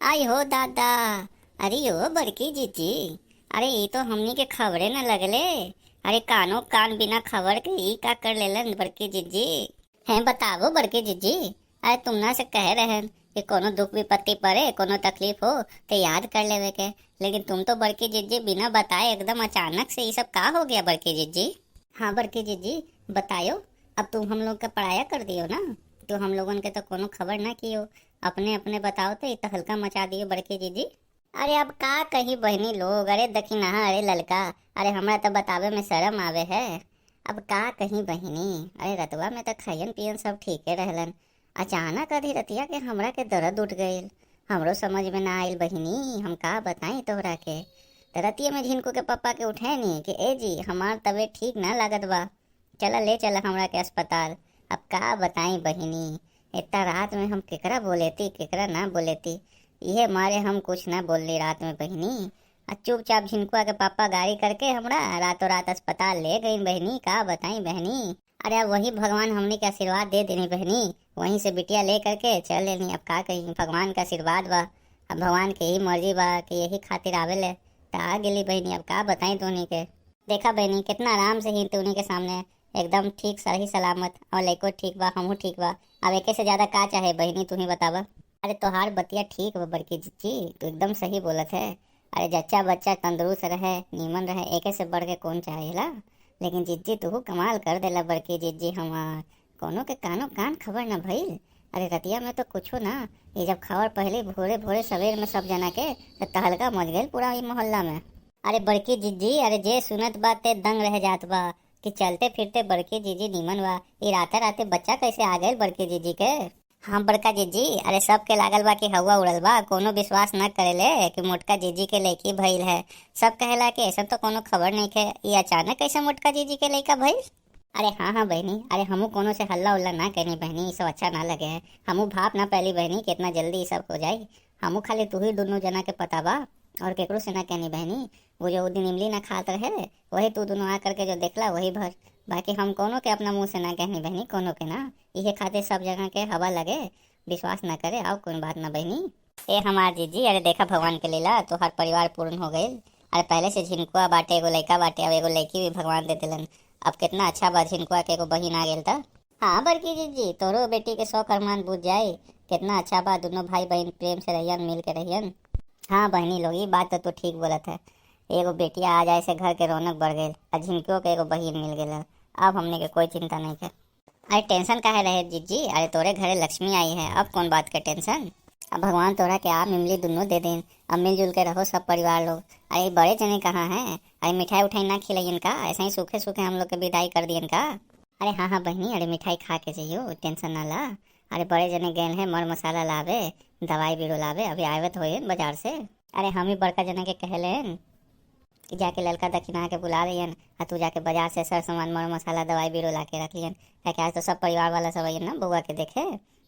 आई हो दादा। अरे यो बड़की जीजी। अरे ये तो हमनी के खबरे न लगले। अरे कानो कान बिना खबर के ई का कर लेलन बड़की जीजी। हैं बतावो बड़की जीजी। अरे तुमना से कह रहे कि कोनो दुख विपत्ति पड़े कोनो तकलीफ हो तो याद कर लेवे के। लेकिन तुम तो बड़की जीजी बिना बताए एकदम अचानक से ये सब का हो गया बड़की जीजी। हाँ बड़की जीजी बतायो। अब तुम हम लोग का पढ़ाया कर दियो ना, तो हम लोगन के तो कोनो खबर ना कियो। अपने अपने बताओ तो ये हल्का मचा दियो बड़की जीजी। अरे अब का कही बहनी लोग, अरे दखिना अरे ललका। अरे हमरा तो बतावे में शर्म आवे है। अब का कहीं बहनी, अरे रतवा में तो खयन पियन सब ठीके रहलन। अचानक आधी रतिया के हमरा के दर्द उठ गईल। हमरो समझ में ना आइल बहिनी, हम का बताई तोहरा के। तो रतिया में झिनको के पापा के उठे नी कि ए जी हमार तबीयत ठीक ना लागत बा, चला ले चला हमरा के अस्पताल। अब का बताई बहिनी, इतना रात में हम केकरा बोलेती केकरा ना बोलेती, इहे मारे हम कुछ ना बोलली रात में बहिनी। चुपचाप झिनकुआ के पापा गाड़ी करके हमरा रातों रात अस्पताल ले गई बहनी। का बताई बहनी। अरे अब वही भगवान हमने के आशीर्वाद दे देनी बहनी, वहीं से बिटिया ले करके चल लेनी। अब का कहीं भगवान का आशीर्वाद बा, अब भगवान के ही मर्जी बा कि यही खातिर आवेले तो आ गेली बहनी। अब का बताई तोनी के। देखा बहनी कितना आराम से ही तोनी के सामने एकदम ठीक सही सलामत, और लइको ठीक बा हमहू ठीक बा। अब एके से ज्यादा का चाहे बहनी, तू ही बतावा। अरे तोहार बतिया ठीक बा बड़की जीजी, तू एकदम सही बोलत है। अरे जच्चा बच्चा तंदुरुस्त रहे नीमन रहे, एके से बढ़ के कौन चाहेला। लेकिन जीजी तू कमाल कर देला बड़की जीजी हमार, कोनो के कानो कान खबर न भइल। अरे रतिया में तो कुछो ना, ये जब खबर पहले भोरे भोरे सवेर में सब जना के तो तहलका मच गई पूरा ई मोहल्ला में। अरे बड़की जीजी, अरे जे सुनत बा ते दंग रह जात बा कि चलते फिरते बड़की जीजी नीमन बा। ये राते राते बच्चा कैसे आ गए बड़की जीजी के। हाँ बड़का जीजी, अरे सबके लागल बा कि हवा उड़ल बा, कोनो विश्वास न करेले कि मोटका जीजी के लड़की भइल है। सब कहेला कि ऐसा तो कोनो खबर नहीं है, ये अचानक कैसे मोटका जीजी के लड़का भइल। अरे हाँ हाँ बहनी, अरे हमू कोनो से हल्ला उल्ला ना कहनी बहनी, ये सब अच्छा ना लगे है। हमू भाप ना पहली बहनी कि इतना जल्दी ये सब हो जाए। हमू खाली तू ही दोनों जना के पता बा, और केकरो से ना कहनी बहनी। वो जो दिन इमली ना खात रहे वही तू दोनों आ करके जो देखला वही भर। बाकी हम कोनो के अपना मुंह से ना कहनी बहनी, कोनो के ना। इहे खातिर सब जगह के हवा लगे, विश्वास ना करे और कोई बात ना बहनी। ए हमार जीजी, अरे देखा भगवान के लीला, तो हर परिवार पूर्ण हो गई। अरे पहले से झिनकुआ बाटे एगो लड़का बाटे, अब एगो लड़की भी भगवान दे दिलन। अब कितना अच्छा बा झिनकुआ के एगो बहिन आ गेल था। हाँ बड़की जीजी, तोरो बेटी के शौक अरमान बुझ जाए, कितना अच्छा बा। दोनों भाई बहन प्रेम से रहियन मिल के रहियन। हाँ बहनी लोग, ये बात तो तू ठीक बोलत है। एगो बेटिया आ जाए से घर के रौनक बढ़ गई, और झिनकियों के एगो बहिन मिल गई। अब हमने के कोई चिंता नहीं है। अरे टेंशन काहे रहे जीजी, अरे तोरे घरे लक्ष्मी आई है, अब कौन बात के टेंशन। अब भगवान तोरा के आम इमली दोनों दे दें, अब मिलजुल के रहो सब परिवार लोग। अरे बड़े जने कहाँ हैं, अरे मिठाई उठाई ना खिलाइयन का, ऐसे ही सूखे सूखे हम लोग के विदाई कर दियन का। अरे हाँ हाँ बहनी, अरे मिठाई खा के जाइयो, टेंशन ना ला। अरे बड़े जने गए हैं मर मसाला लावे, दवाई बीरो लावे, अभी आवे तो हो बाजार से। अरे हम ही बड़का जने के कहले कि जाके ललका दक्षिणा के बुला लियन, और तू जाके बाजार से सर सामान मर मसाला दवाई बीरो ला के रख लियन। क्या आज तो सब परिवार वाला सब आइयन ना बउआ के देखे,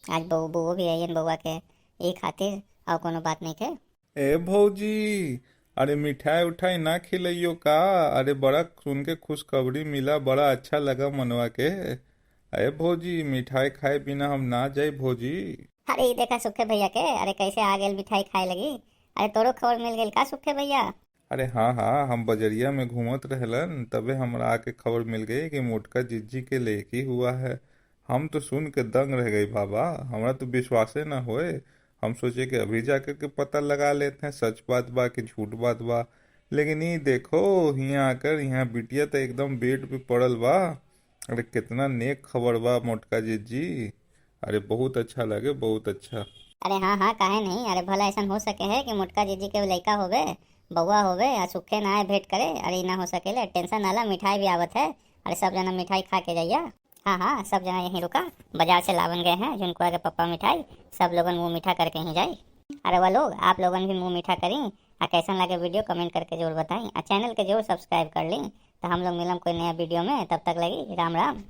आज बउआ भी आइयन बउआ के, ये खातिर और कोनो बात नहीं के। ए भौजी, अरे मिठाई उठाई ना खिलइयो का। अरे बड़ा सुन के खुशखबरी मिला, बड़ा अच्छा लगा मनवा के। अरे भौजी मिठाई खाए बिना हम ना जाए भौजी। अरे ये देखा सुखे भैया के, अरे कैसे आ गए मिठाई खाए लगी। अरे तोरो खबर मिल गई का सुखे भैया। अरे हाँ हाँ, हम बजरिया में घूमत रहलन तबे हमरा आके खबर मिल गई कि मोटका जीजी के लेकी हुआ है। हम तो सुन के दंग रह गई बाबा, हमरा तो विश्वासे ना होए। हम सोचे कि अभी जाकर के पता लगा लेते हैं सच बात बा कि झूठ बात बा। लेकिन ये देखो यहाँ आकर यहाँ बिटिया तो एकदम बेड पे पड़ल बा। अरे कितना नेक खबर बा मोटका जीजी, अरे बहुत अच्छा लगे बहुत अच्छा। अरे हाँ हाँ काहे नहीं, अरे भला ऐसा हो सके है कि मोटका जीजी के लड़का होवे बउआ होवे या सुखे ना आए भेंट करे। अरे ना हो सकेले, टेंशन ना ला, मिठाई भी आवत है। अरे सब जना मिठाई खा के जाइया। हाँ हाँ सब जना यहीं रुका, बाजार से लावन गए हैं झुनकुआ के पप्पा मिठाई, सब लोगन मुँह मीठा करके ही जाए। अरे वह लोग आप लोगन भी मुँह मीठा करी, और कैसा लगे वीडियो कमेंट करके जरूर बताएं, और चैनल के जरूर सब्सक्राइब कर लें। तो हम लोग मिलम कोई नया वीडियो में, तब तक लगी राम राम।